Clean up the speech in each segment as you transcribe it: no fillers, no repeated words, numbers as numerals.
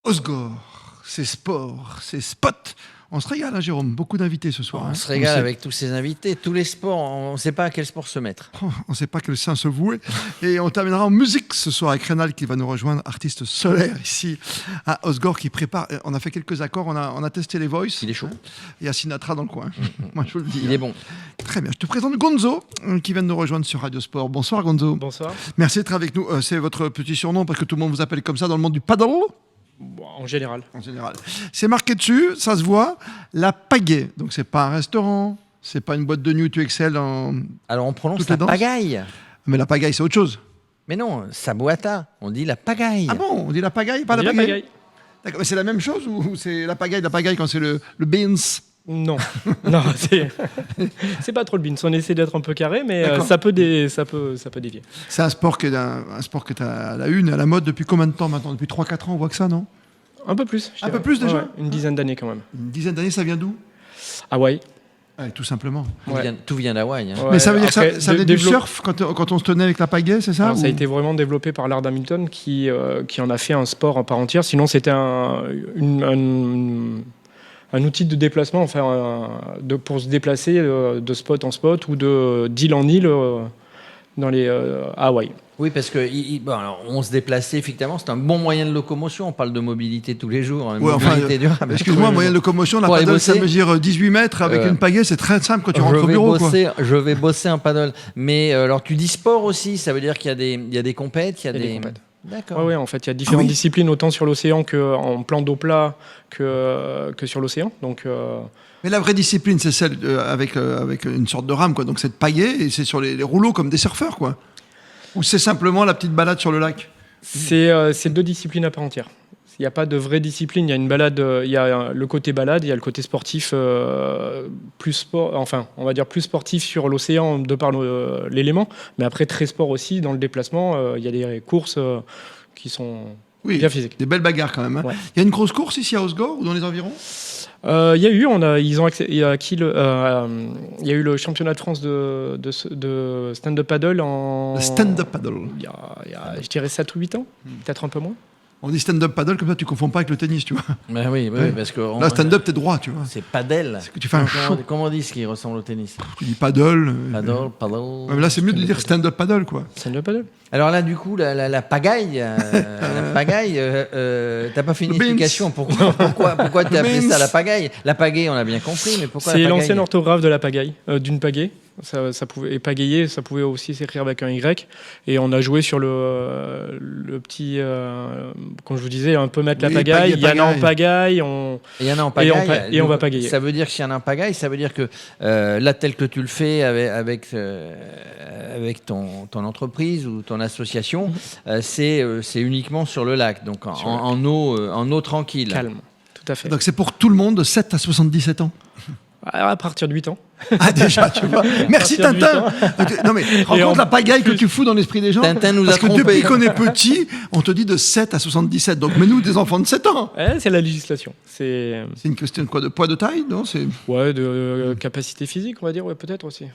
Osgore, c'est sport, c'est spot. On se régale, hein, Jérôme. Beaucoup d'invités ce soir. On se régale avec tous ces invités, tous les sports. On ne sait pas à quel sport se mettre. On ne sait pas quel sein se vouer. Et on terminera en musique ce soir avec Rénal qui va nous rejoindre, artiste solaire ici à Osgore qui prépare. On a fait quelques accords, on a testé les voices. Il est chaud. Il y a Sinatra dans le coin. Moi, je vous le dis. Il est bon. Très bien. Je te présente Gonzo qui vient de nous rejoindre sur Radio Sport. Bonsoir Gonzo. Bonsoir. Merci d'être avec nous. C'est votre petit surnom parce que tout le monde vous appelle comme ça dans le monde du paddle. Bon, en général. En général. C'est marqué dessus, ça se voit, la pagaie. Donc c'est pas un restaurant, c'est pas une boîte de nuit, tu excelles en... Alors on prononce toutes la les danses. pagaille. Mais la pagaille, c'est autre chose. Mais non, sabuata, on dit la pagaille. Ah bon, on dit la pagaille, pas On la dit pagaille. pagaille. D'accord, mais c'est la même chose ou c'est la pagaille quand c'est le beans? Non, non, c'est pas trop le beans. On essaie d'être un peu carré, mais D'accord. ça peut dévier. C'est un sport qui est un sport qui est à la une, à la mode depuis combien de temps maintenant? Depuis 3-4 ans, on voit que ça, non? Un peu plus. je Un dirais. peu plus, déjà Ouais, une dizaine d'années quand même. Une dizaine d'années, ça vient d'où? Hawaï. Ouais, tout simplement. Tout vient d'Hawaï. Hein. Ouais, Mais ça veut dire après, que ça venait du développe- surf quand on se tenait avec la pagaie, c'est ça? Alors, ça a ou- été vraiment développé par Lord Hamilton qui en a fait un sport en part entière. Sinon, c'était un outil de déplacement, enfin, pour se déplacer de spot en spot ou d'île en île à Hawaï. Oui, parce que bon, alors, on se déplaçait, effectivement, c'est un bon moyen de locomotion. On parle de mobilité tous les jours, hein, Ouais, enfin, mobilité durable. excuse-moi, moyen de locomotion, la Pour aller paddle, ça bosser, mesure 18 mètres avec une pagaie, c'est très simple quand tu rentres je au vais bureau. Quoi. je vais bosser un paddle. Mais alors, tu dis sport aussi, ça veut dire qu'il y a des compètes, il y a des compètes. D'accord. Ouais, en fait, il y a différentes oui. disciplines, autant sur l'océan qu'en plan d'eau plat que sur l'océan. Donc, Mais la vraie discipline, c'est celle avec une sorte de rame, quoi. Donc c'est de pagaie et c'est sur les rouleaux comme des surfeurs, quoi. Ou c'est simplement la petite balade sur le lac? c'est deux disciplines à part entière. Il n'y a pas de vraie discipline. Il y a une balade, il y a le côté balade, il y a le côté sportif, plus sport, enfin, on va dire plus sportif sur l'océan de par l'élément, mais après très sport aussi dans le déplacement. Il y a des courses qui sont Oui, bien physiques. des belles bagarres quand même. Hein. Ouais. Il y a une grosse course ici à Osgore ou dans les environs? Il y a eu, il y a eu le championnat de France de stand-up paddle Le stand-up paddle. il y a, je dirais 7 ou 8 ans, peut-être un peu moins. On dit stand-up paddle, comme ça tu confonds pas avec le tennis, tu vois. Mais oui, Ouais. parce que Là, stand-up, t'es droit, tu vois. c'est padel. C'est que tu fais un show. Comment on dit ce qui ressemble au tennis? Tu dis paddle. Paddle. Ouais, mais là, c'est mieux de dire stand-up paddle, quoi. Stand-up paddle. Alors là, du coup, la pagaille, t'as pas fait une Le beans. explication. Pourquoi t'as appelé beans. ça la pagaille? La pagaie, on a bien compris, mais pourquoi la C'est pagaille? l'ancienne orthographe de la pagaille, d'une pagaie. Ça pouvait, et pagayer, ça pouvait aussi s'écrire avec un Y. Et on a joué sur le petit, comme je vous disais, un peu mettre la Oui, pagaille. Il y en a en pagaille. pagaille. Il y en a en pagaille. Et on va pagayer. Ça veut dire que s'il y en a en pagaille, ça veut dire que là, tel que tu le fais avec ton entreprise ou ton association, c'est uniquement sur le lac, donc en eau tranquille. Calme, tout à fait. Donc c'est pour tout le monde de 7 à 77 ans. À partir de 8 ans. Ah déjà, tu vois. Merci partir de Tintin. Non mais rencontre la pagaille que tu fous dans l'esprit des gens. Tintin nous a Parce que trompés. depuis qu'on est petit, on te dit de 7 à 77. Donc mais nous, des enfants de 7 ans. Ouais, c'est la législation. C'est C'est une question de quoi? De poids, de taille, non? C'est... ouais, de capacité physique, on va dire, ouais, peut-être aussi.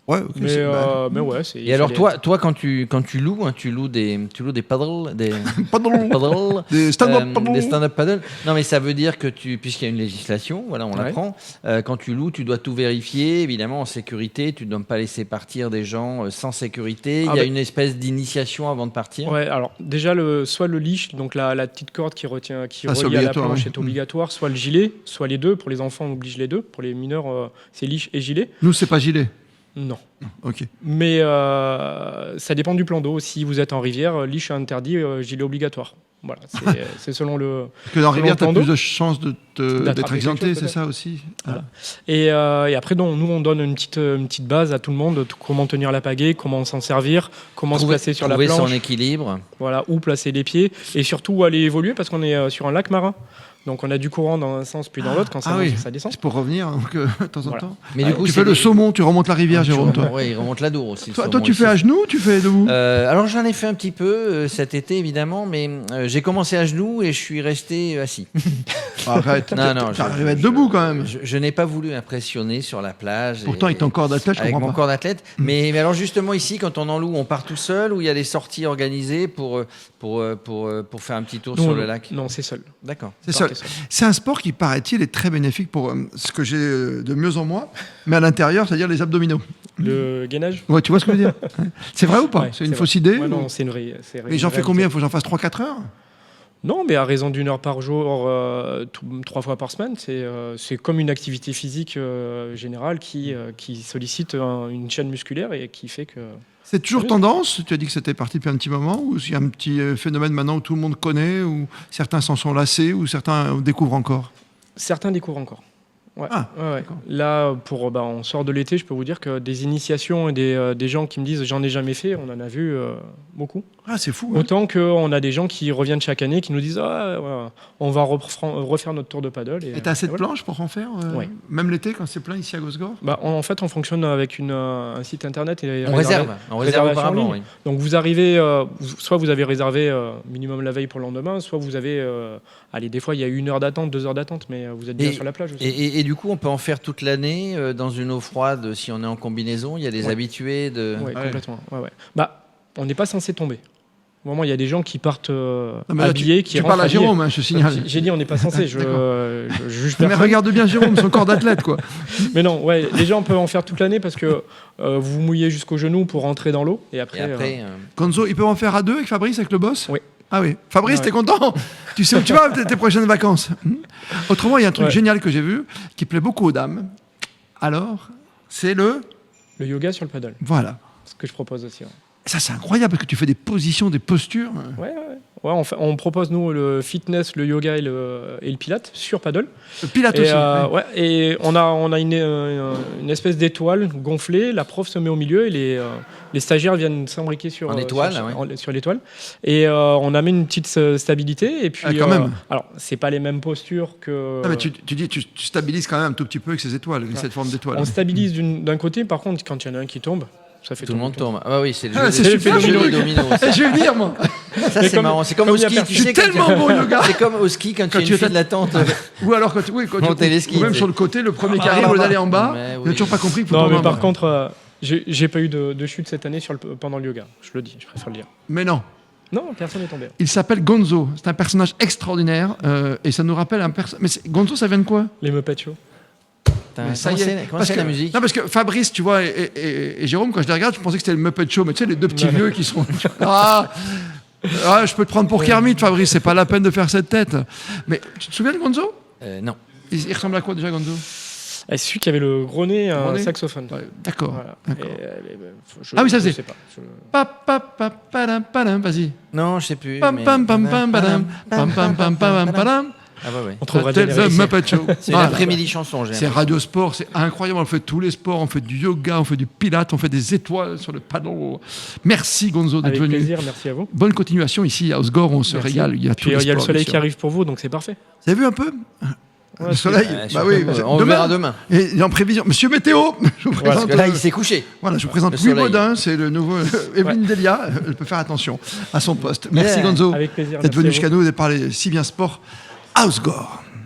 Ouais, ok. Mais, c'est- mais ouais, c'est. Et alors toi, quand tu loues, hein, tu loues des paddles, Paddle. paddles, Des stand-up paddle. des stand-up paddle. Non, mais ça veut dire que puisqu'il y a une législation, voilà, on Ouais. l'apprend. Quand tu loues, tu dois tout vérifier, évidemment en sécurité. Tu ne dois pas laisser partir des gens sans sécurité. Il y a bah- une espèce d'initiation avant de partir. Ouais, alors déjà soit le leash, donc la petite corde qui relie c'est à la obligatoire, planche oui. est obligatoire, soit le gilet, soit les deux. Pour les enfants, on oblige les deux. Pour les mineurs, c'est leash et gilet. Nous, c'est pas gilet. Non. Ok. Mais ça dépend du plan d'eau. Si vous êtes en rivière, leash est interdit, gilet obligatoire. Voilà, c'est selon le. Parce que dans la Selon rivière, le tu as plan plus d'eau. de chances d'être D'attraper exempté, quelque chose, c'est ça aussi. Voilà. Et après, nous, on donne une petite base à tout le monde, comment tenir la pagaie, comment s'en servir, comment se placer sur la Trouver planche, son équilibre. voilà, où placer les pieds, et surtout où aller évoluer, parce qu'on est sur un lac marin. Donc on a du courant dans un sens puis dans l'autre quand ça Ah monte oui. et ça descend. C'est pour revenir donc, de temps en Voilà. temps. Mais du coup, Tu c'est fais le des- saumon, tu remontes la rivière, Jérôme, toi. Ouais, il remonte la Dour aussi. le Toi, saumon, tu il fais se- à genoux, tu fais debout. Alors j'en ai fait un petit peu cet été évidemment, mais j'ai commencé à genoux et je suis resté assis. Arrête, Non, t'arrives à être debout quand même. Je n'ai pas voulu impressionner sur la plage. Pourtant, avec ton corps d'athlète, je avec comprends mon pas. corps d'athlète. Mais alors justement ici, quand on en loue, on part tout seul ou il y a des sorties organisées pour faire un petit tour sur le lac? Non, c'est seul. D'accord. C'est un sport qui, paraît-il, est très bénéfique pour ce que j'ai de mieux en moi, mais à l'intérieur, c'est-à-dire les abdominaux. Le gainage. Ouais, tu vois ce que je veux dire? C'est vrai ou pas? Ouais, C'est une fausse idée? Ouais, ou... non, c'est une vraie. Mais j'en fais combien? Il faut que j'en fasse 3-4 heures? Non, mais à raison d'1 heure par jour, 3 fois par semaine, c'est comme une activité physique générale qui sollicite une chaîne musculaire et qui fait que... C'est toujours tendance? Tu as dit que c'était parti depuis un petit moment, ou il y a un petit phénomène maintenant où tout le monde connaît, ou certains s'en sont lassés, ou certains découvrent encore? Certains découvrent encore. Ouais. Ah, ouais. Là, on sort de l'été, je peux vous dire que des initiations et des gens qui me disent j'en ai jamais fait, on en a vu beaucoup. Ah, c'est fou. Hein. Autant qu'on a des gens qui reviennent chaque année, qui nous disent on va refaire notre tour de paddle. Et tu as assez de planches pour en faire Oui. Même l'été, quand c'est plein ici à Osgore? En fait, on fonctionne avec un site internet. Et on réserve auparavant, oui. Donc vous arrivez, soit vous avez réservé minimum la veille pour le lendemain, soit vous avez, des fois il y a 1 heure d'attente, 2 heures d'attente, mais vous êtes bien sur la plage aussi. Et du coup, on peut en faire toute l'année dans une eau froide si on est en combinaison. Il y a des habitués de. Oui, complètement. Ouais. On n'est pas censé tomber. Au moment, il y a des gens qui partent Là, habillés, tu parles à Jérôme, hein, je signale. J'ai dit on n'est pas censé. Je juge personne. Mais regarde bien Jérôme, son corps d'athlète, quoi. Mais non, les gens peuvent en faire toute l'année parce que vous vous mouillez jusqu'au genou pour rentrer dans l'eau et après. Gonzo, ils peuvent en faire à 2 avec Fabrice, avec le boss? Oui. Ah oui. Fabrice, t'es content? Tu sais où tu vas tes prochaines vacances? Autrement, il y a un truc génial que j'ai vu qui plaît beaucoup aux dames. Alors, c'est le yoga sur le paddle. Voilà. Ce que je propose aussi. Ouais. Ça, c'est incroyable parce que tu fais des positions, des postures. Ouais, on propose, nous, le fitness, le yoga et le pilate sur paddle. Le pilate aussi. Et on a une espèce d'étoile gonflée. La prof se met au milieu et les stagiaires viennent s'imbriquer sur l'étoile. Et on amène une petite stabilité. Et puis, quand même. Alors, c'est pas les mêmes postures que... Non, mais tu stabilises quand même un tout petit peu avec ces étoiles, cette forme d'étoile. On stabilise d'un côté. Par contre, quand il y en a un qui tombe, ça fait tout le monde tombe. Ah oui, c'est le jeu c'est super, des dominos. Je vais venir, moi. Ça, c'est marrant. C'est comme au ski. Je suis tellement bon yoga. C'est comme au ski quand tu es une file d'attente. Ou alors quand tu même sur le côté, le premier qui arrive, au d'aller en bas. Je n'ai toujours pas compris. Non, mais par contre, j'ai pas eu de chute cette année pendant le yoga. Je le dis, je préfère le dire. Mais non. Non, personne n'est tombé. Il s'appelle Gonzo. C'est un personnage extraordinaire et ça nous rappelle un personnage. Mais Gonzo, ça vient de quoi? Les Muppet Show. Ça y est. Comment c'est la musique? Non, parce que Fabrice, tu vois, et Jérôme, quand je les regarde, je pensais que c'était le Muppet Show, mais tu sais, les deux petits vieux qui sont. Je peux te prendre pour Kermit, Fabrice, c'est pas la peine de faire cette tête. Mais tu te souviens de Gonzo? Non. Il ressemble à quoi déjà, Gonzo? C'est celui qui avait le gros nez, un saxophone. Ouais, d'accord. Voilà. Oui, ça faisait. Je sais pas. Vas-y. Non, je sais plus. Ah bah ouais. On trouvera Muppet Show. C'est une après-midi chanson. C'est Radio Sport, c'est incroyable. On fait tous les sports, on fait du yoga, on fait du pilate, on fait des étoiles sur le paddle. Merci Gonzo d'être venu. Avec plaisir, merci à vous. Bonne continuation ici à Osgore, on se régale. Il y a le soleil qui arrive pour vous, donc c'est parfait. Vous avez vu un peu? Le soleil, on verra demain. Et en prévision, Monsieur Météo, je vous présente. Parce que là, il s'est couché. Voilà, je vous présente Louis Baudin, c'est le nouveau Evelyne Delia. Elle peut faire attention à son poste. Merci Gonzo avec plaisir, d'être venu jusqu'à nous et de parler si bien sport à Osgore.